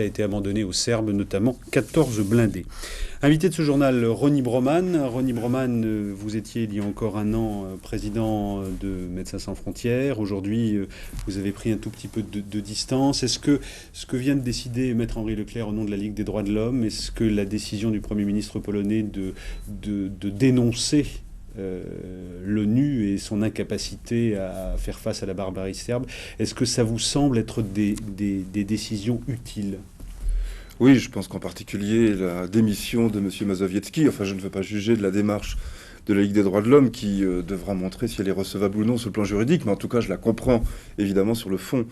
a été abandonné aux Serbes, notamment 14 blindés. Invité de ce journal, Ronny Broman. Ronny Broman, vous étiez il y a encore un an président de Médecins sans frontières. Aujourd'hui, vous avez pris un tout petit peu de distance. Est-ce que ce que vient de décider Maître Henri Leclerc au nom de la Ligue des droits de l'homme, est-ce que la décision du Premier ministre polonais de dénoncer l'ONU et son incapacité à faire face à la barbarie serbe, est-ce que ça vous semble être des décisions utiles ? Oui, je pense qu'en particulier la démission de M. Mazowiecki, enfin je ne veux pas juger de la démarche de la Ligue des droits de l'homme qui devra montrer si elle est recevable ou non sur le plan juridique, mais en tout cas je la comprends évidemment sur le fond.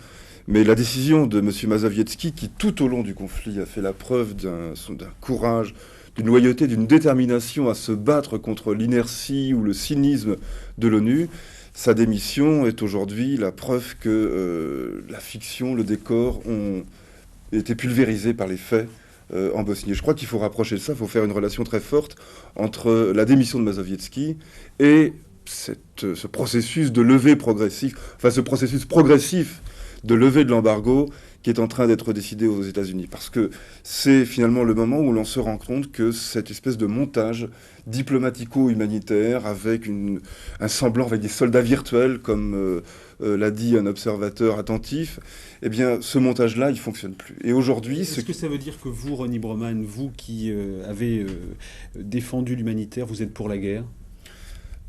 Mais la décision de M. Mazowiecki, qui tout au long du conflit a fait la preuve d'un courage, d'une loyauté, d'une détermination à se battre contre l'inertie ou le cynisme de l'ONU, sa démission est aujourd'hui la preuve que la fiction, le décor ont été pulvérisés par les faits en Bosnie. Je crois qu'il faut rapprocher de ça, il faut faire une relation très forte entre la démission de Mazowiecki et ce processus de levée progressif, enfin ce processus progressif de levée de l'embargo qui est en train d'être décidé aux États-Unis. Parce que c'est finalement le moment où l'on se rend compte que cette espèce de montage diplomatico-humanitaire avec un semblant, avec des soldats virtuels, comme l'a dit un observateur attentif, eh bien, ce montage-là, il ne fonctionne plus. Et aujourd'hui... Est-ce que ça veut dire que vous, Ronny Broman, vous qui avez défendu l'humanitaire, vous êtes pour la guerre ?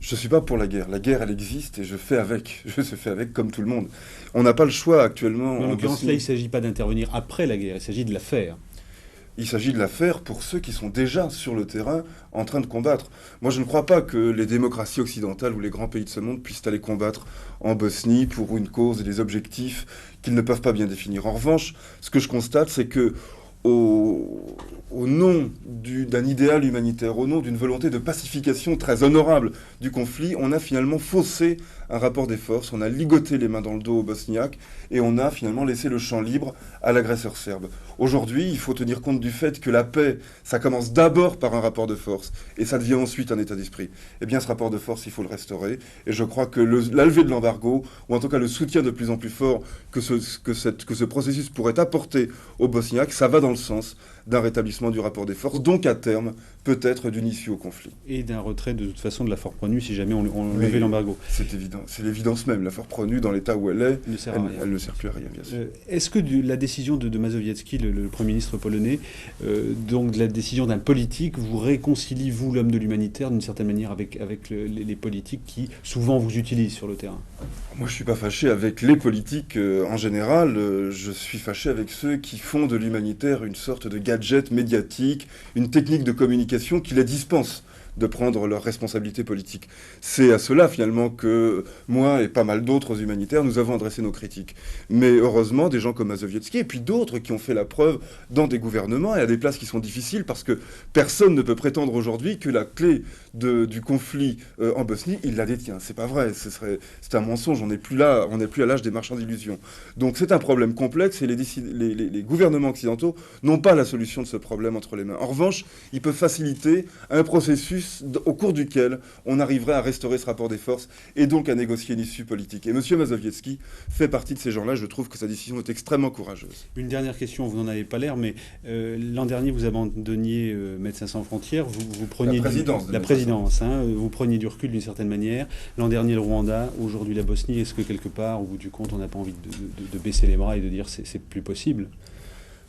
Je ne suis pas pour la guerre. La guerre, elle existe et je fais avec. Je fais avec comme tout le monde. On n'a pas le choix actuellement. Mais en l'occurrence, là, il ne s'agit pas d'intervenir après la guerre, il s'agit de la faire. Il s'agit de la faire pour ceux qui sont déjà sur le terrain en train de combattre. Moi, je ne crois pas que les démocraties occidentales ou les grands pays de ce monde puissent aller combattre en Bosnie pour une cause et des objectifs qu'ils ne peuvent pas bien définir. En revanche, ce que je constate, c'est que au nom d'un idéal humanitaire, au nom d'une volonté de pacification très honorable du conflit, on a finalement faussé un rapport des forces, on a ligoté les mains dans le dos aux Bosniaques et on a finalement laissé le champ libre à l'agresseur serbe. Aujourd'hui, il faut tenir compte du fait que la paix, ça commence d'abord par un rapport de force et ça devient ensuite un état d'esprit. Eh bien, ce rapport de force, il faut le restaurer et je crois que la levée de l'embargo, ou en tout cas le soutien de plus en plus fort que ce processus pourrait apporter aux Bosniaques, ça va dans le sens d'un rétablissement du rapport des forces, donc à terme, peut-être d'une issue au conflit. Et d'un retrait de toute façon de la force PRONU si jamais on levait l'embargo. C'est évident, c'est l'évidence même. La force PRONU, dans l'état où elle est, elle ne sert plus à rien, bien sûr. Est-ce que la décision de Mazowiecki, le Premier ministre polonais, donc de la décision d'un politique, vous réconcilie, vous, l'homme de l'humanitaire, d'une certaine manière avec les politiques qui souvent vous utilisent sur le terrain ? Moi, je ne suis pas fâché avec les politiques en général. Je suis fâché avec ceux qui font de l'humanitaire une sorte de gadget médiatique, une technique de communication qui les dispense de prendre leurs responsabilités politiques. C'est à cela, finalement, que moi et pas mal d'autres humanitaires, nous avons adressé nos critiques. Mais heureusement, des gens comme Mazowiecki et puis d'autres qui ont fait la preuve dans des gouvernements et à des places qui sont difficiles parce que personne ne peut prétendre aujourd'hui que la clé du conflit en Bosnie, il la détient. C'est pas vrai, c'est un mensonge, on n'est plus à l'âge des marchands d'illusions. Donc c'est un problème complexe et les gouvernements occidentaux n'ont pas la solution de ce problème entre les mains. En revanche, ils peuvent faciliter un processus au cours duquel on arriverait à restaurer ce rapport des forces et donc à négocier une issue politique. Et M. Mazowiecki fait partie de ces gens-là. Je trouve que sa décision est extrêmement courageuse. Une dernière question, vous n'en avez pas l'air, mais l'an dernier, vous abandonniez Médecins sans frontières. Vous preniez la présidence. Vous preniez du recul d'une certaine manière. L'an dernier, le Rwanda. Aujourd'hui, la Bosnie. Est-ce que quelque part, au bout du compte, on n'a pas envie de baisser les bras et de dire c'est plus possible ?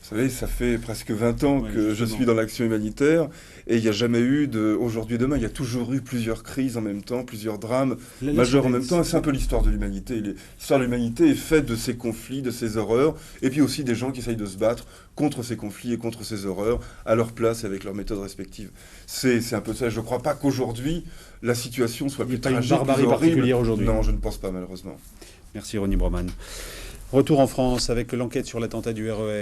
Vous savez, ça fait presque 20 ans que je suis dans l'action humanitaire et il n'y a jamais eu aujourd'hui et demain. Il y a toujours eu plusieurs crises en même temps, plusieurs drames majeurs en même temps. C'est un peu l'histoire de l'humanité. L'histoire de l'humanité est faite de ces conflits, de ces horreurs et puis aussi des gens qui essayent de se battre contre ces conflits et contre ces horreurs à leur place et avec leurs méthodes respectives. C'est un peu ça. Je ne crois pas qu'aujourd'hui, la situation soit plus tragique, plus horrible. Il n'y a pas une barbarie particulière aujourd'hui. Non, je ne pense pas malheureusement. Merci Ronny Broman. Retour en France avec l'enquête sur l'attentat du RER.